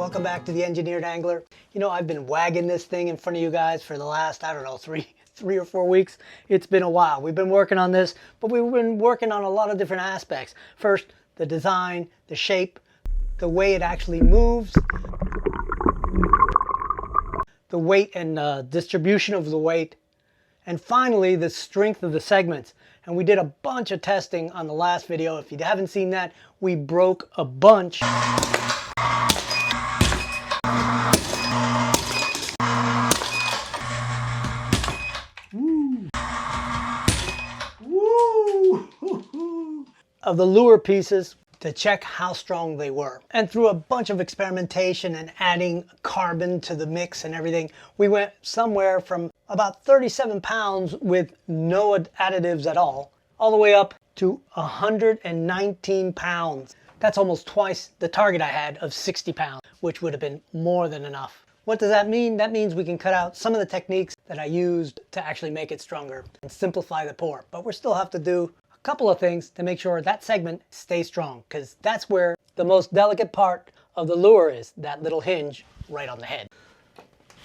welcome back to the Engineered Angler. You know, I've been wagging this thing in front of you guys for the last, I don't know, three or 4 weeks. It's been a while. We've been working on this, but we've been working on a lot of different aspects. First, the design, the shape, the way it actually moves, the weight and distribution of the weight, and finally the strength of the segments. And we did a bunch of testing on the last video. If you haven't seen that, we broke a bunch. Of the lure pieces to check how strong they were. And through a bunch of experimentation and adding carbon to the mix and everything, we went somewhere from about 37 pounds with no additives at all the way up to 119 pounds. That's almost twice the target I had of 60 pounds, which would have been more than enough. What does that mean? That means we can cut out some of the techniques that I used to actually make it stronger and simplify the pour. But we still have to do a couple of things to make sure that segment stays strong, because that's where the most delicate part of the lure is, that little hinge right on the head.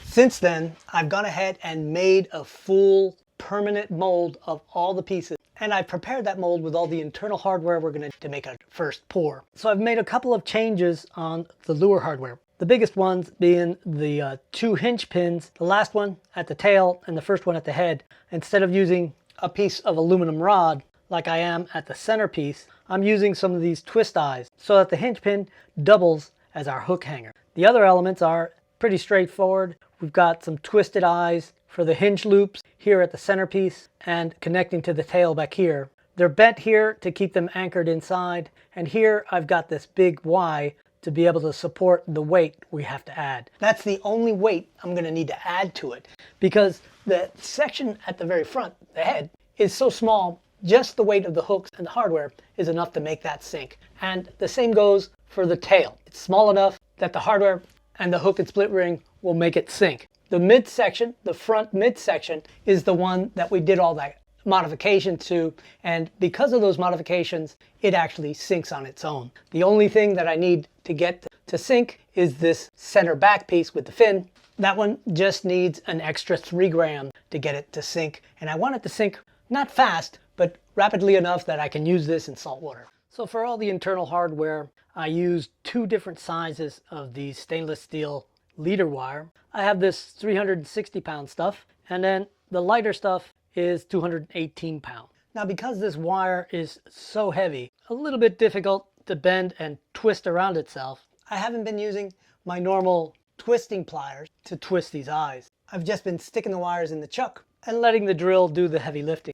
Since then, I've gone ahead and made a full permanent mold of all the pieces. And I prepared that mold with all the internal hardware we're going to make a first pour. So I've made a couple of changes on the lure hardware. The biggest ones being the 2 hinge pins, the last one at the tail and the first one at the head. Instead of using a piece of aluminum rod like I am at the centerpiece, I'm using some of these twist eyes so that the hinge pin doubles as our hook hanger. The other elements are pretty straightforward. We've got some twisted eyes for the hinge loops here at the centerpiece and connecting to the tail back here. They're bent here to keep them anchored inside, and here I've got this big Y to be able to support the weight we have to add. That's the only weight I'm going to need to add to it, because the section at the very front, the head, is so small, just the weight of the hooks and the hardware is enough to make that sink. And the same goes for the tail. It's small enough that the hardware and the hook and split ring will make it sink. The midsection, the front midsection, is the one that we did all that modification to, and because of those modifications, it actually sinks on its own. The only thing that I need to get to sink is this center back piece with the fin. That one just needs an extra 3 grams to get it to sink, and I want it to sink not fast, but rapidly enough that I can use this in salt water. So for all the internal hardware, I used 2 different sizes of the stainless steel leader wire. I have this 360 pound stuff, and then the lighter stuff is 218 pounds. Now, because this wire is so heavy, a little bit difficult to bend and twist around itself, I haven't been using my normal twisting pliers to twist these eyes. I've just been sticking the wires in the chuck and letting the drill do the heavy lifting.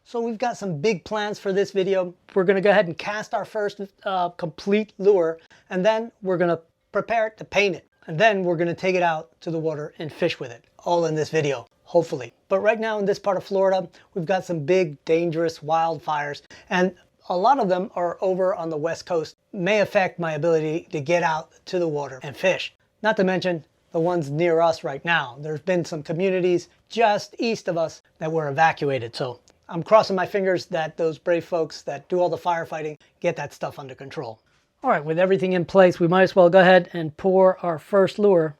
So we've got some big plans for this video. We're going to go ahead and cast our first complete lure, and then we're going to prepare it to paint it. And then we're going to take it out to the water and fish with it, all in this video, hopefully. But right now in this part of Florida, we've got some big, dangerous wildfires, and a lot of them are over on the West Coast. May affect my ability to get out to the water and fish. Not to mention the ones near us right now. There's been some communities just east of us that were evacuated. So I'm crossing my fingers that those brave folks that do all the firefighting get that stuff under control. All right, with everything in place, we might as well go ahead and pour our first lure.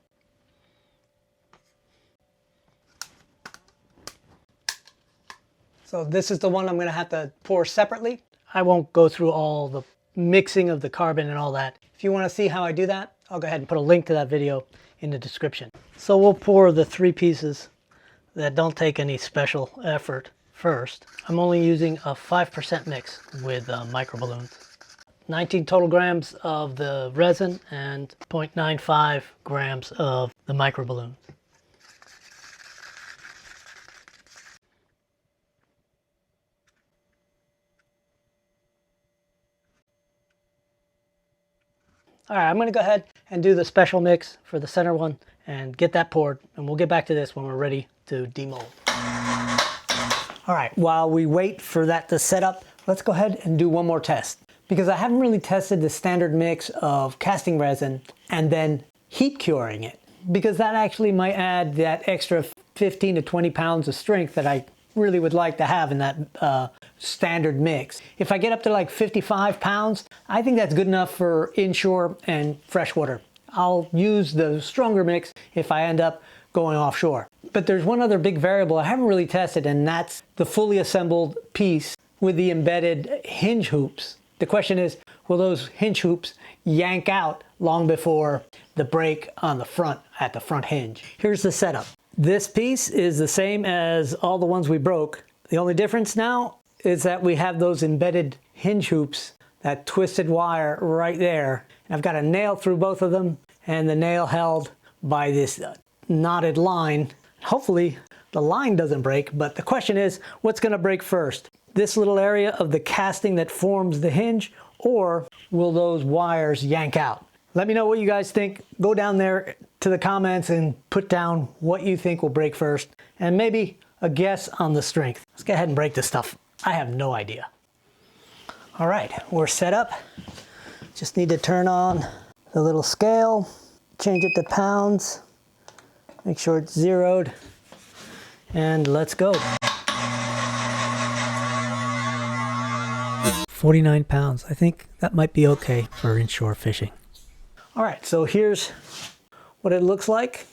So this is the one I'm going to have to pour separately. I won't go through all the mixing of the carbon and all that. If you want to see how I do that, I'll go ahead and put a link to that video in the description. So we'll pour the 3 pieces that don't take any special effort first. I'm only using a 5% mix with micro balloons. 19 total grams of the resin and 0.95 grams of the micro balloons. All right, I'm going to go ahead and do the special mix for the center one and get that poured, and we'll get back to this when we're ready to demold. All right, while we wait for that to set up, let's go ahead and do one more test, because I haven't really tested the standard mix of casting resin and then heat curing it, because that actually might add that extra 15 to 20 pounds of strength that I really would like to have in that standard mix. If I get up to like 55 pounds, I think that's good enough for inshore and freshwater. I'll use the stronger mix if I end up going offshore. But there's one other big variable I haven't really tested, and that's the fully assembled piece with the embedded hinge hoops. The question is, will those hinge hoops yank out long before the break on the front at the front hinge? Here's the setup. This piece is the same as all the ones we broke. The only difference now is that we have those embedded hinge hoops, that twisted wire right there. I've got a nail through both of them, and the nail held by this knotted line. Hopefully the line doesn't break, but the question is, what's going to break first? This little area of the casting that forms the hinge, or will those wires yank out? Let me know what you guys think. Go down there to the comments and put down what you think will break first, and maybe a guess on the strength. Let's go ahead and break this stuff. I have no idea. All right, we're set up. Just need to turn on the little scale, change it to pounds, make sure it's zeroed, and let's go. 49 pounds. I think that might be okay for inshore fishing. All right, so here's what it looks like.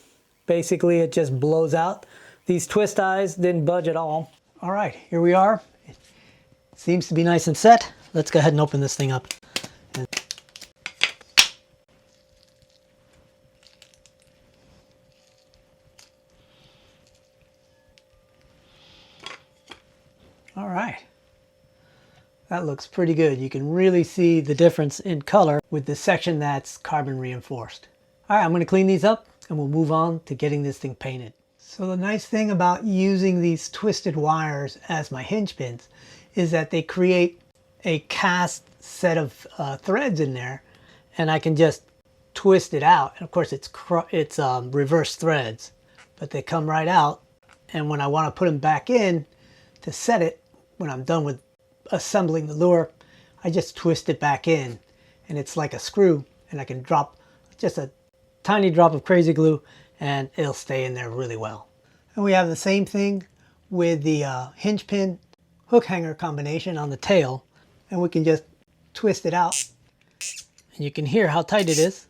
Basically, it just blows out. These twist eyes didn't budge at all. All right, here we are. It seems to be nice and set. Let's go ahead and open this thing up. All right. That looks pretty good. You can really see the difference in color with the section that's carbon reinforced. All right, I'm going to clean these up and we'll move on to getting this thing painted. So the nice thing about using these twisted wires as my hinge pins is that they create a cast set of threads in there, and I can just twist it out. And of course it's reverse threads, but they come right out. And when I want to put them back in to set it, when I'm done with assembling the lure, I just twist it back in, and it's like a screw, and I can drop just a tiny drop of crazy glue and it'll stay in there really well. And we have the same thing with the hinge pin hook hanger combination on the tail, and we can just twist it out and you can hear how tight it is.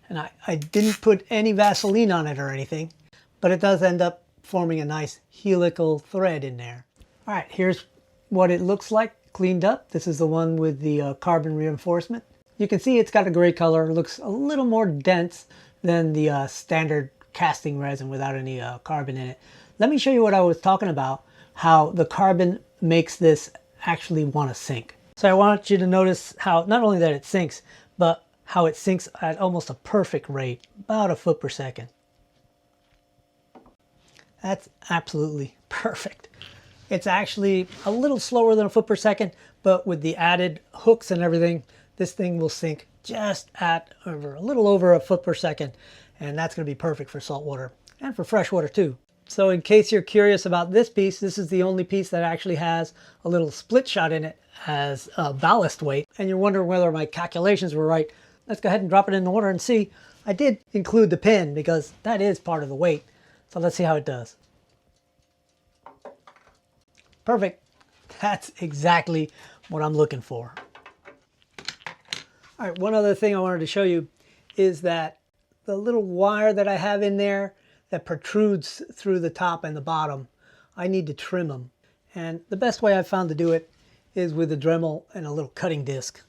And I didn't put any Vaseline on it or anything, but it does end up forming a nice helical thread in there. All right, here's what it looks like cleaned up. This is the one with the carbon reinforcement. You can see it's got a gray color. It looks a little more dense than the standard casting resin without any carbon in it. Let me show you what I was talking about, how the carbon makes this actually want to sink. So I want you to notice how not only that it sinks, but how it sinks at almost a perfect rate, about a foot per second. That's absolutely perfect. It's actually a little slower than a foot per second, but with the added hooks and everything, this thing will sink just at a little over a foot per second, and that's going to be perfect for saltwater and for freshwater too. So in case you're curious about this piece, this is the only piece that actually has a little split shot in it as a ballast weight, and you're wondering whether my calculations were right. Let's go ahead and drop it in the water and see. I did include the pin because that is part of the weight. So let's see how it does. Perfect. That's exactly what I'm looking for. All right, one other thing I wanted to show you is that the little wire that I have in there that protrudes through the top and the bottom, I need to trim them. And the best way I've found to do it is with a Dremel and a little cutting disc.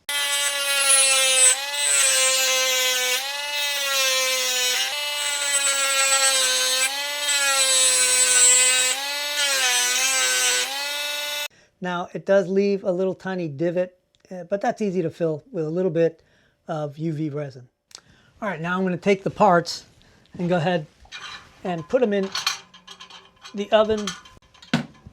Now it does leave a little tiny divot, but that's easy to fill with a little bit of UV resin. All right, now I'm going to take the parts and go ahead and put them in the oven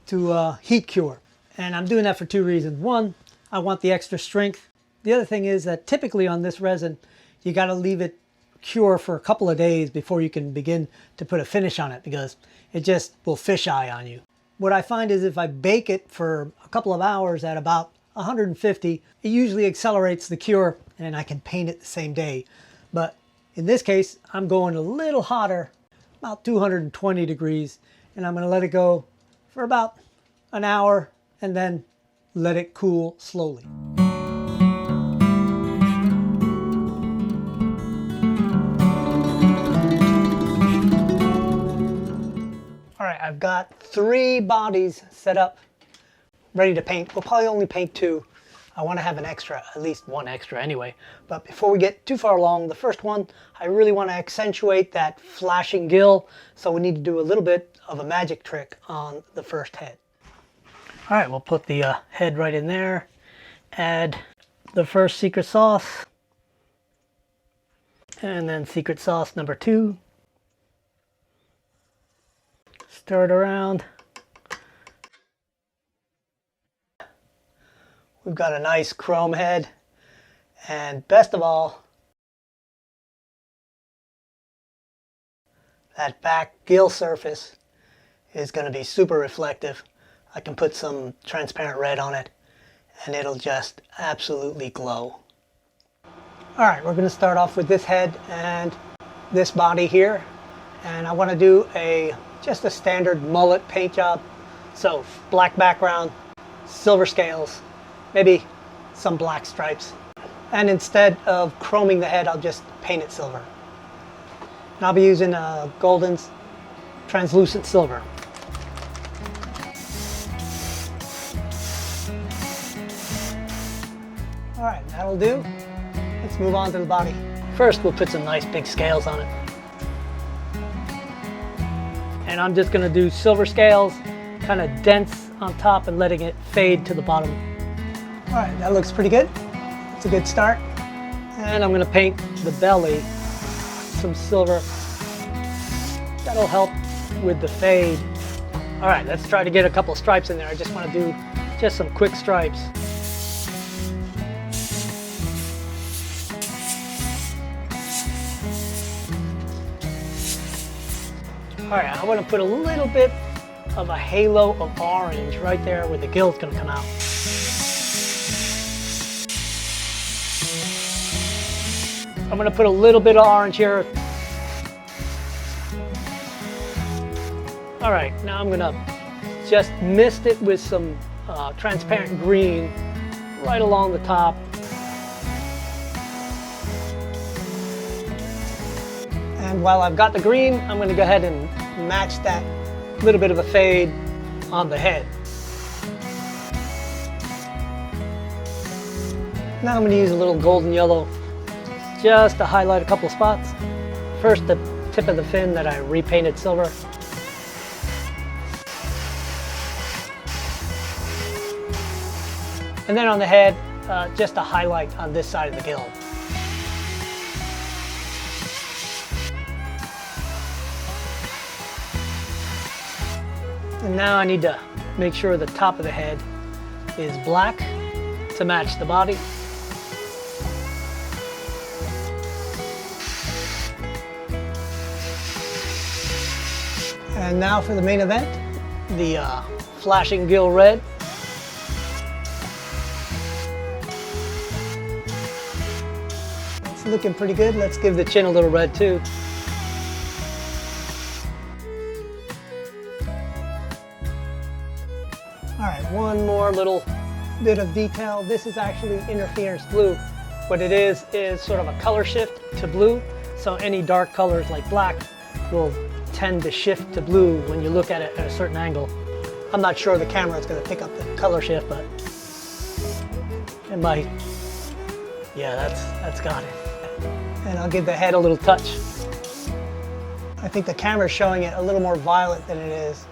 to heat cure. And I'm doing that for two reasons. One, I want the extra strength. The other thing is that typically on this resin, you got to leave it cure for a couple of days before you can begin to put a finish on it, because it just will fisheye on you. What I find is if I bake it for a couple of hours at about 150, it usually accelerates the cure and I can paint it the same day. But in this case, I'm going a little hotter, about 220 degrees, and I'm going to let it go for about an hour and then let it cool slowly. All right, I've got 3 bodies set up, ready to paint. We'll probably only paint 2. I want to have an extra, at least 1 extra anyway. But before we get too far along, the first one, I really want to accentuate that flashing gill. So we need to do a little bit of a magic trick on the first head. All right, we'll put the head right in there. Add the first secret sauce. And then secret sauce number 2. Stir it around. We've got a nice chrome head, and best of all, that back gill surface is going to be super reflective. I can put some transparent red on it and it'll just absolutely glow. Alright, we're going to start off with this head and this body here, and I want to do just a standard mullet paint job. So black background, silver scales, maybe some black stripes. And instead of chroming the head, I'll just paint it silver. And I'll be using Golden's translucent silver. All right, that'll do. Let's move on to the body. First, we'll put some nice big scales on it. And I'm just gonna do silver scales, kind of dense on top and letting it fade to the bottom. All right, that looks pretty good. It's a good start. And I'm gonna paint the belly some silver. That'll help with the fade. All right, let's try to get a couple stripes in there. I just wanna do just some quick stripes. All right, I want to put a little bit of a halo of orange right there where the gill's going to come out. I'm going to put a little bit of orange here. All right, now I'm going to just mist it with some transparent green right along the top. And while I've got the green, I'm going to go ahead and match that little bit of a fade on the head. Now I'm going to use a little golden yellow just to highlight a couple of spots. First, the tip of the fin that I repainted silver. And then on the head, just a highlight on this side of the gill. And now I need to make sure the top of the head is black to match the body. And now for the main event, the flashing gill red. It's looking pretty good. Let's give the chin a little red too. All right, one more little bit of detail. This is actually interference blue. What it is sort of a color shift to blue. So any dark colors like black will tend to shift to blue when you look at it at a certain angle. I'm not sure the camera is going to pick up the color shift, but it might. Yeah, that's got it. And I'll give the head a little touch. I think the camera's showing it a little more violet than it is.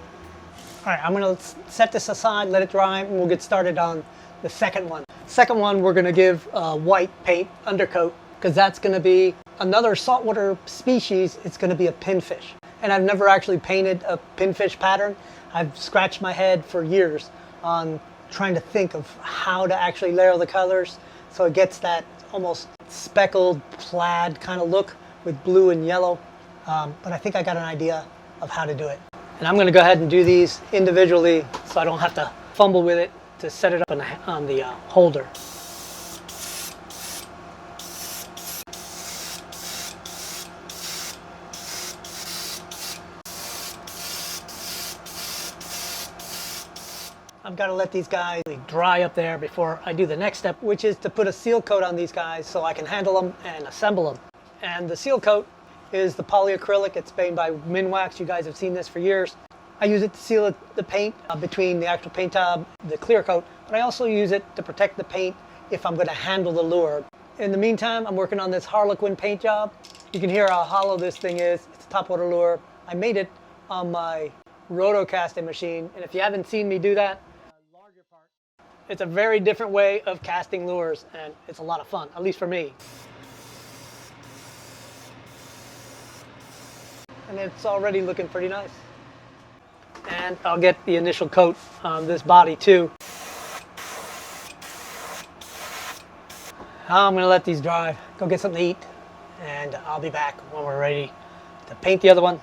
All right, I'm gonna set this aside, let it dry, and we'll get started on the second one. Second one, we're gonna give white paint undercoat, because that's gonna be another saltwater species. It's gonna be a pinfish. And I've never actually painted a pinfish pattern. I've scratched my head for years on trying to think of how to actually layer the colors so it gets that almost speckled plaid kind of look with blue and yellow. But I think I got an idea of how to do it. And I'm going to go ahead and do these individually so I don't have to fumble with it to set it up on the holder. I've got to let these guys dry up there before I do the next step, which is to put a seal coat on these guys so I can handle them and assemble them. And the seal coat is the polyacrylic. It's made by Minwax. You guys have seen this for years. I use it to seal the paint between the actual paint job, the clear coat, but I also use it to protect the paint if I'm going to handle the lure. In the meantime, I'm working on this Harlequin paint job. You can hear how hollow this thing is. It's a topwater lure. I made it on my roto casting machine, and if you haven't seen me do that, it's a very different way of casting lures, and it's a lot of fun, at least for me. And it's already looking pretty nice. And I'll get the initial coat on this body too. I'm gonna let these dry, go get something to eat, and I'll be back when we're ready to paint the other one.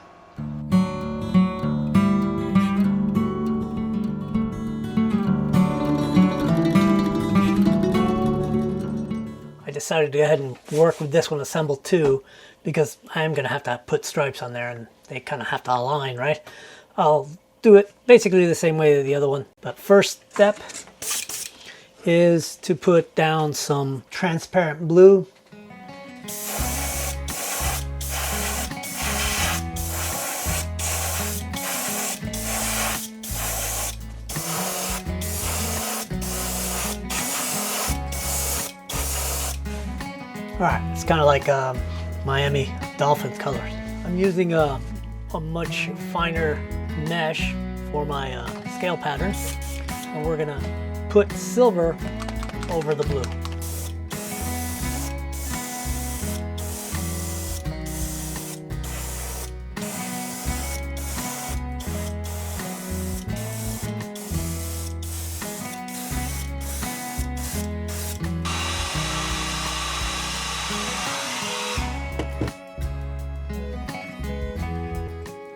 I decided to go ahead and work with this one assembled too, because I am gonna have to put stripes on there and they kind of have to align, right? I'll do it basically the same way as the other one, but first step is to put down some transparent blue. Alright, it's kind of like Miami Dolphins colors. I'm using a much finer mesh for my scale patterns, and we're gonna put silver over the blue.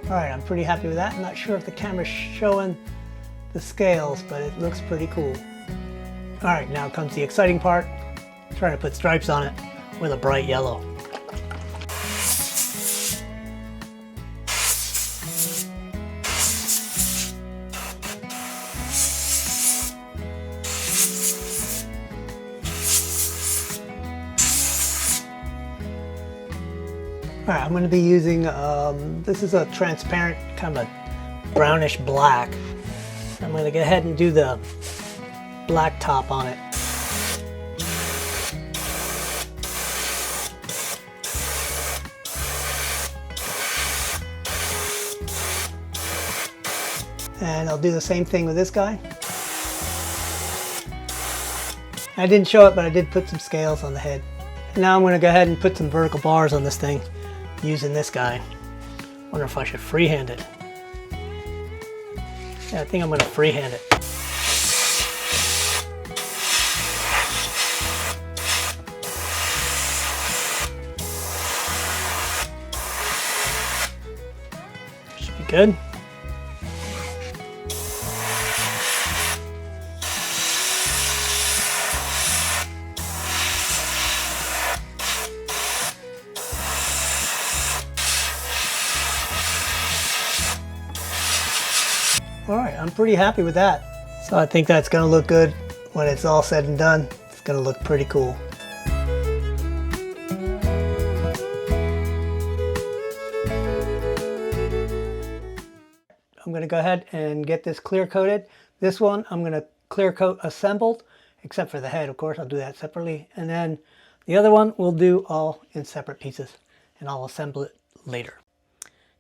All right, I'm pretty happy with that. I'm not sure if the camera's showing the scales, but it looks pretty cool. All right, now comes the exciting part. Trying to put stripes on it with a bright yellow. All right, I'm going to be using, this is a transparent, kind of a brownish black. I'm going to go ahead and do the black top on it. And I'll do the same thing with this guy. I didn't show it, but I did put some scales on the head. And now I'm going to go ahead and put some vertical bars on this thing using this guy. Wonder if I should freehand it. Yeah, I think I'm going to freehand it. Should be good. All right, I'm pretty happy with that. So I think that's gonna look good when it's all said and done. It's gonna look pretty cool. I'm gonna go ahead and get this clear coated. This one I'm gonna clear coat assembled, except for the head, of course. I'll do that separately. And then the other one we'll do all in separate pieces, and I'll assemble it later.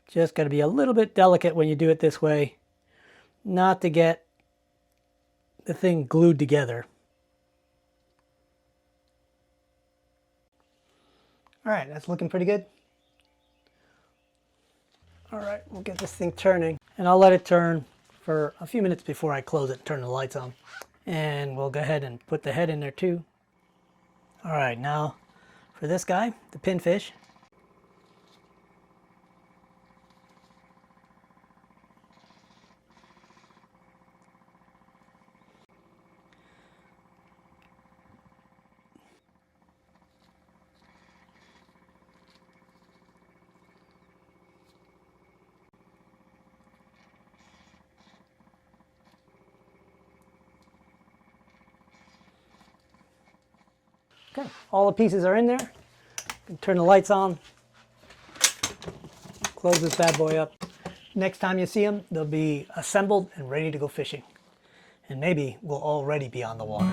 Just gotta be a little bit delicate when you do it this way, not to get the thing glued together. All right, that's looking pretty good. All right, we'll get this thing turning, and I'll let it turn for a few minutes before I close it and turn the lights on. And we'll go ahead and put the head in there too. All right, now for this guy, the pinfish. Okay, all the pieces are in there. Turn the lights on. Close this bad boy up. Next time you see them, they'll be assembled and ready to go fishing. And maybe we'll already be on the water.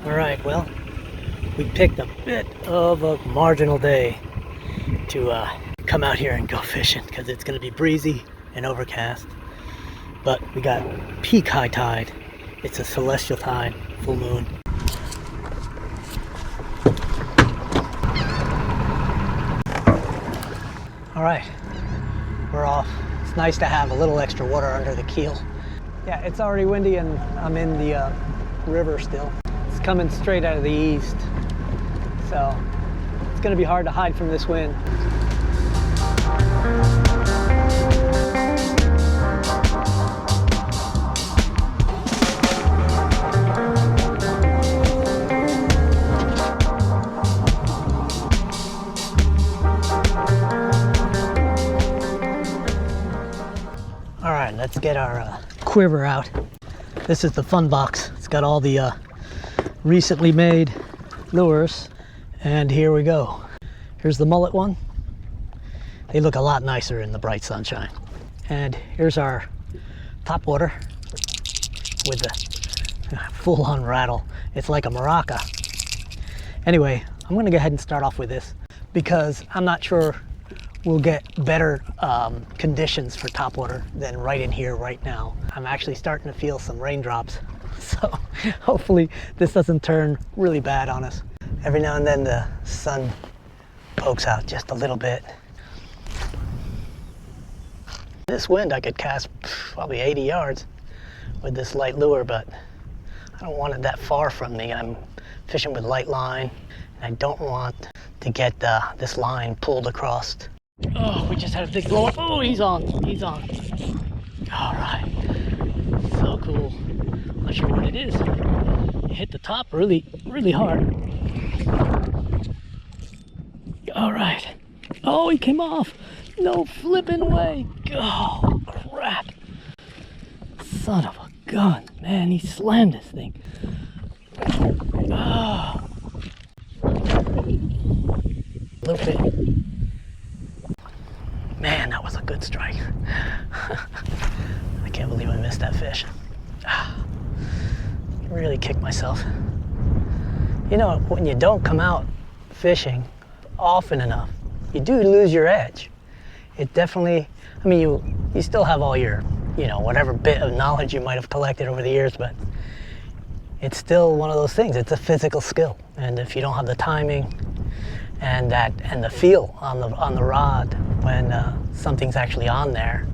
All right, well, we picked a bit of a marginal day to come out here and go fishing because it's going to be breezy and overcast. But we got peak high tide. It's a celestial tide, full moon. All right, we're off. It's nice to have a little extra water under the keel. Yeah, it's already windy and I'm in the river still. It's coming straight out of the east. So it's gonna be hard to hide from this wind. All right, let's get our quiver out. This is the fun box. It's got all the recently made lures. And here we go. Here's the mullet one. They look a lot nicer in the bright sunshine. And here's our top water with the full-on rattle. It's like a maraca. Anyway, I'm gonna go ahead and start off with this because I'm not sure we'll get better conditions for topwater than right in here right now. I'm actually starting to feel some raindrops, so hopefully this doesn't turn really bad on us. Every now and then the sun pokes out just a little bit. This wind I could cast probably 80 yards with this light lure, but I don't want it that far from me. I'm fishing with light line and I don't want to get this line pulled across. Oh, we just had a big blow up. Oh, he's on. He's on. All right. So cool. Not sure what it is. It hit the top really, really hard. All right. Oh, he came off. No flipping way. Oh, crap. Son of a gun. Man, he slammed this thing. Oh. A little bit. Man, that was a good strike. I can't believe I missed that fish. Really kicked myself. You know, when you don't come out fishing often enough, you do lose your edge. It definitely, I mean, you still have all your, you know, whatever bit of knowledge you might have collected over the years, but it's still one of those things. It's a physical skill. And if you don't have the timing and the feel on the rod when something's actually on there,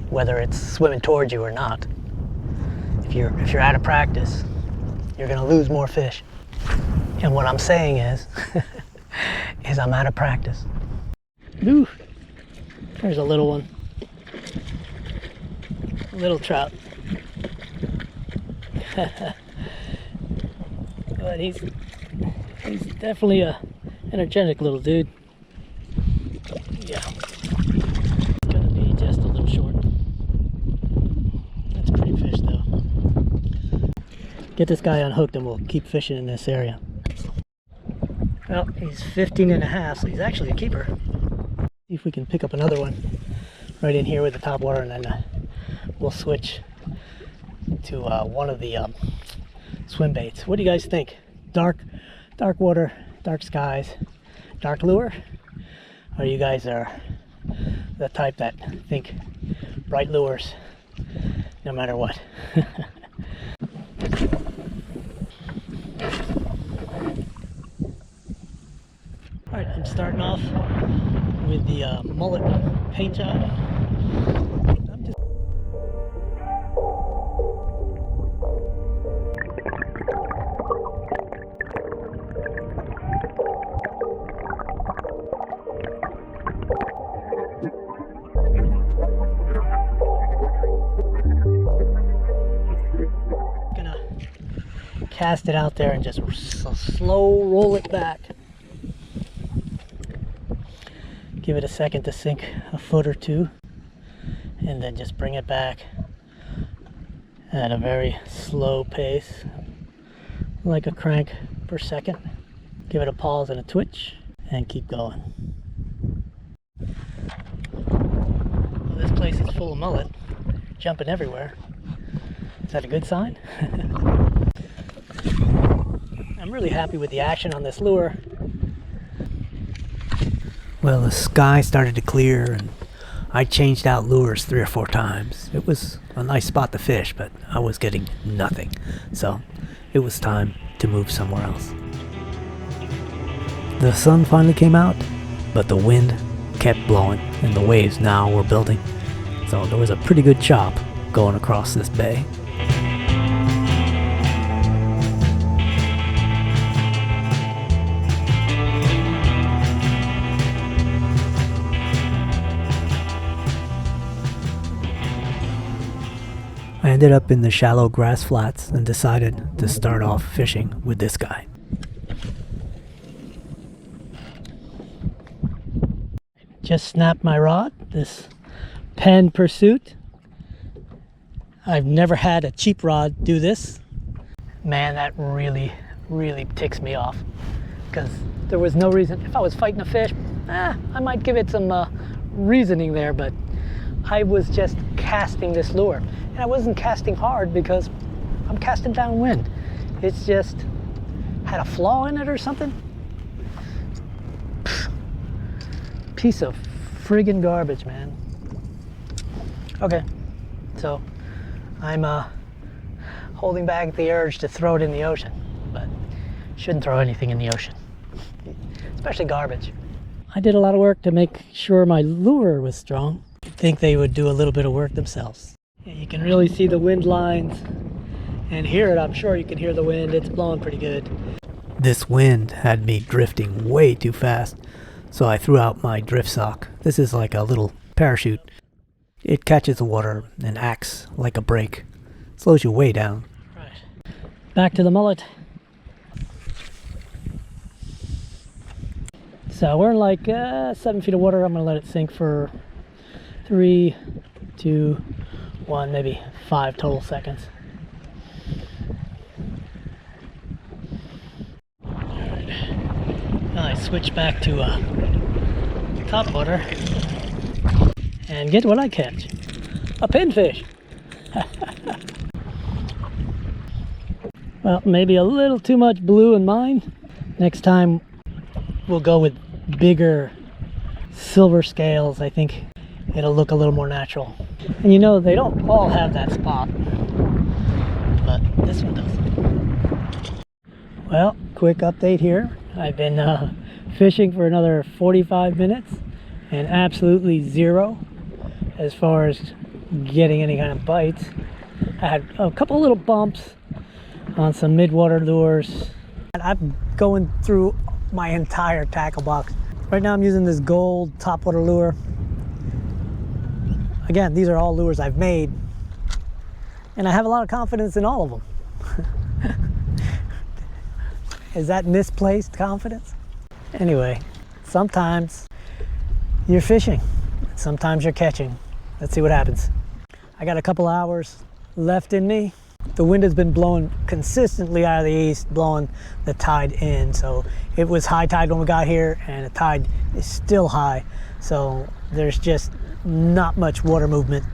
whether it's swimming towards you or not, if you're out of practice, you're gonna lose more fish. And what I'm saying is, is I'm out of practice. Ooh, there's a little one, a little trout. But he's definitely a energetic little dude. Yeah, it's gonna be just a little short. That's a pretty fish though. Get this guy unhooked and we'll keep fishing in this area. Well, he's 15 and a half, so he's actually a keeper. See if we can pick up another one right in here with the top water, and then we'll switch to one of the swim baits. What do you guys think? Dark water, dark skies, dark lure? Or you guys are the type that think bright lures no matter what? Alright, I'm starting off with the mullet paint job. I'm just gonna cast it out there and just slow roll it back. give it a second to sink a foot or two, and then just bring it back at a very slow pace, like a crank per second. Give it a pause and a twitch, and keep going. Well, this place is full of mullet, jumping everywhere. Is that a good sign? I'm really happy with the action on this lure. Well, the sky started to clear and I changed out lures 3 or 4 times. It was a nice spot to fish, but I was getting nothing. So it was time to move somewhere else. The sun finally came out, but the wind kept blowing and the waves now were building. So there was a pretty good chop going across this bay. I ended up in the shallow grass flats and decided to start off fishing with this guy. Just snapped my rod, this Penn Pursuit. I've never had a cheap rod do this. Man, that really ticks me off, because there was no reason. If I was fighting a fish, I might give it some reasoning there, but I was just casting this lure. And I wasn't casting hard because I'm casting downwind. It's just had a flaw in it or something. Piece of friggin' garbage, man. Okay, so I'm holding back the urge to throw it in the ocean, but shouldn't throw anything in the ocean, especially garbage. I did a lot of work to make sure my lure was strong. You'd think they would do a little bit of work themselves. Yeah, you can really see the wind lines and hear it. I'm sure you can hear the wind. It's blowing pretty good. This wind had me drifting way too fast, so I threw out my drift sock. This is like a little parachute. It catches the water and acts like a brake. Slows you way down. Right. Back to the mullet. So we're in like 7 feet of water. I'm gonna let it sink for 3, 2, 1, maybe 5 total seconds. Alright. Now I switch back to top water and get what I catch. A pinfish! Well, maybe a little too much blue in mine. Next time we'll go with bigger silver scales. I think it'll look a little more natural. And you know, they don't all have that spot, but this one does. Well, quick update here. I've been fishing for another 45 minutes and absolutely zero as far as getting any kind of bites. I had a couple little bumps on some midwater lures. And I'm going through my entire tackle box. Right now I'm using this gold topwater lure. Again, these are all lures I've made, and I have a lot of confidence in all of them. Is that misplaced confidence? Anyway, sometimes you're fishing, sometimes you're catching. Let's see what happens. I got a couple hours left in me. The wind has been blowing consistently out of the east, blowing the tide in. So it was high tide when we got here, and the tide is still high. So there's just not much water movement.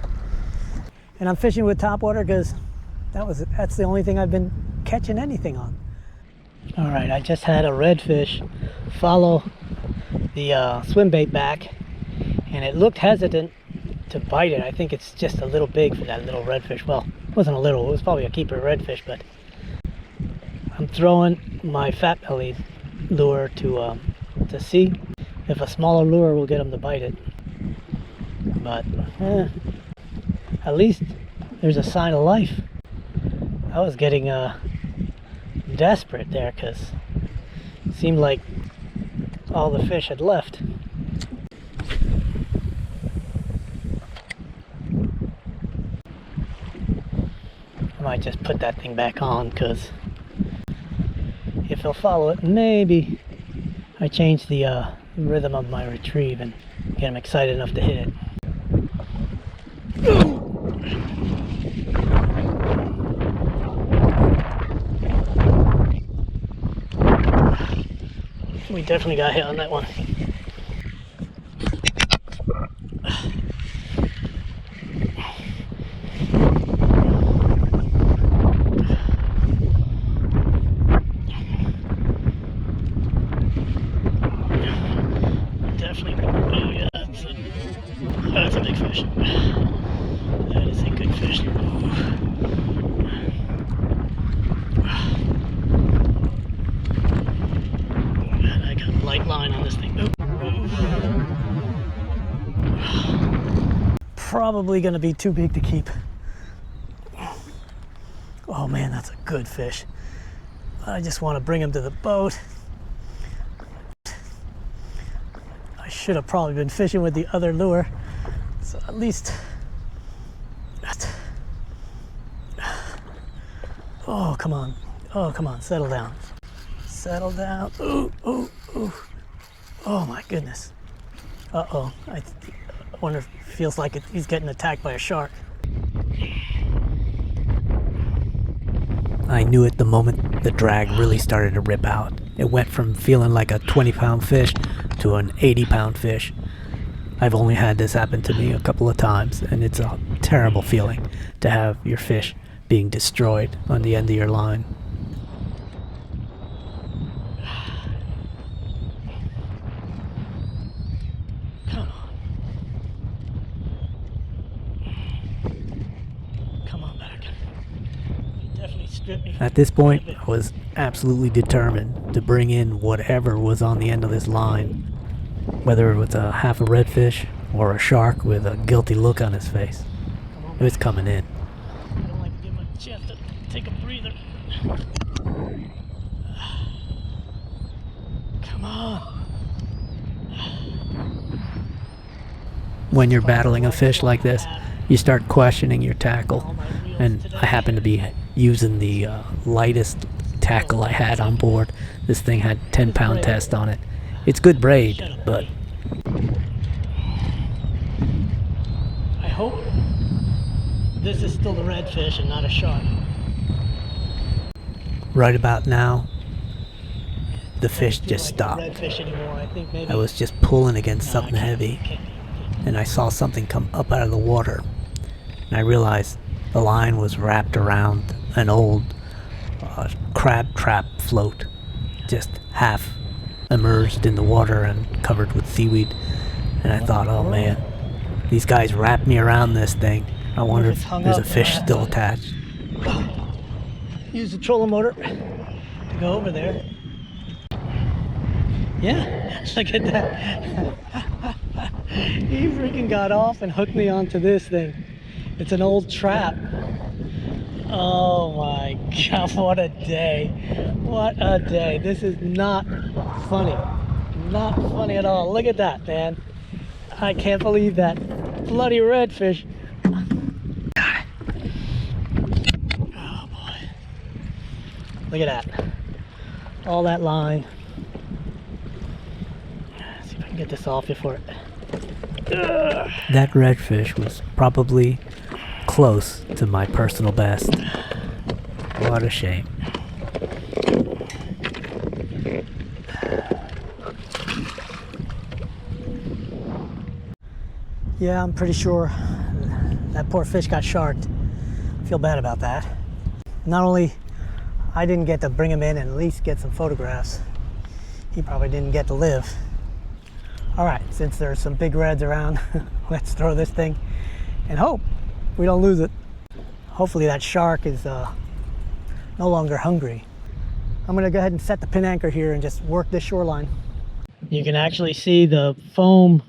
And I'm fishing with topwater because that's the only thing I've been catching anything on. All right, I just had a redfish follow the swimbait back, and it looked hesitant to bite it. I think it's just a little big for that little redfish. Well, it wasn't a little, it was probably a keeper redfish, but I'm throwing my fat belly lure to see if a smaller lure will get him to bite it. But at least there's a sign of life. I was getting desperate there because it seemed like all the fish had left. I might just put that thing back on, because if he'll follow it, maybe I change the rhythm of my retrieve and get him excited enough to hit it. We definitely got hit on that one. Definitely. Oh yeah, that's a big fish. That is a good fish. Man, I got a light line on this thing. Probably gonna be too big to keep. Oh man, that's a good fish. I just want to bring him to the boat. I should have probably been fishing with the other lure. So at least... Oh, come on. Oh, come on. Settle down. Settle down. Ooh, ooh, ooh. Oh my goodness. Uh-oh. I wonder if it feels like he's getting attacked by a shark. I knew it the moment the drag really started to rip out. It went from feeling like a 20-pound fish to an 80-pound fish. I've only had this happen to me a couple of times, and it's a terrible feeling to have your fish being destroyed on the end of your line. Come on. Come on back. You definitely stripped me. At this point, I was absolutely determined to bring in whatever was on the end of this line, whether it was a half a redfish or a shark with a guilty look on his face. It was coming in. I don't like to give him a chance to take a breather. Come on. When you're battling a fish like this, you start questioning your tackle, and I happen to be using the lightest tackle I had on board. This thing had 10-pound test on it. It's good braid, but I hope this is still the redfish and not a shark. right about now, the fish just stopped. Redfish anymore. I think maybe I was just pulling against something heavy, and I saw something come up out of the water, and I realized the line was wrapped around an old crab trap float, just half immersed in the water and covered with seaweed. And I thought, oh man, these guys wrapped me around this thing. I wonder if there's a fish still attached. Use the trolling motor to go over there. Yeah, look at that. He freaking got off and hooked me onto this thing. It's an old trap. Oh my God, what a day. What a day. This is not funny. Not funny at all. Look at that, man. I can't believe that. Bloody redfish. Oh boy. Look at that. All that line. Let's see if I can get this off before it. That redfish was probably close to my personal best. What a shame. Yeah, I'm pretty sure that poor fish got sharked. I feel bad about that. Not only I didn't get to bring him in and at least get some photographs, he probably didn't get to live. All right, since there's some big reds around, let's throw this thing and hope we don't lose it. Hopefully that shark is no longer hungry. I'm gonna go ahead and set the pin anchor here and just work this shoreline. You can actually see the foam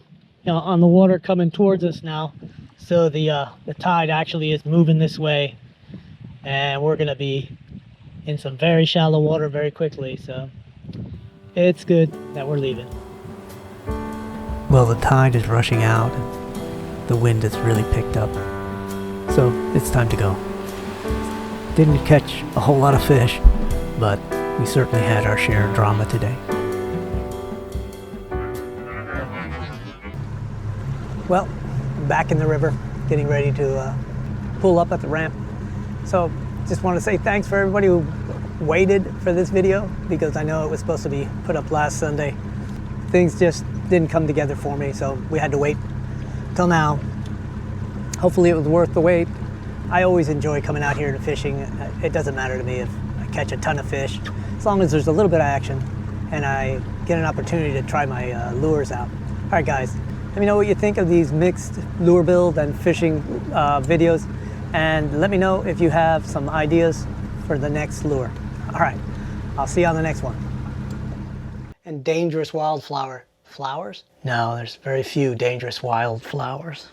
on the water coming towards us now. So the tide actually is moving this way, and we're gonna be in some very shallow water very quickly. So it's good that we're leaving. Well, the tide is rushing out and the wind has really picked up. So it's time to go. Didn't catch a whole lot of fish, but we certainly had our share of drama today. Well, back in the river, getting ready to pull up at the ramp. So just want to say thanks for everybody who waited for this video, because I know it was supposed to be put up last Sunday. Things just didn't come together for me, so we had to wait till now. Hopefully it was worth the wait. I always enjoy coming out here to fishing. It doesn't matter to me if I catch a ton of fish, as long as there's a little bit of action and I get an opportunity to try my lures out. All right, guys, let me know what you think of these mixed lure build and fishing videos, and let me know if you have some ideas for the next lure. All right, I'll see you on the next one. And dangerous wildflower. Flowers? No, there's very few dangerous wildflowers.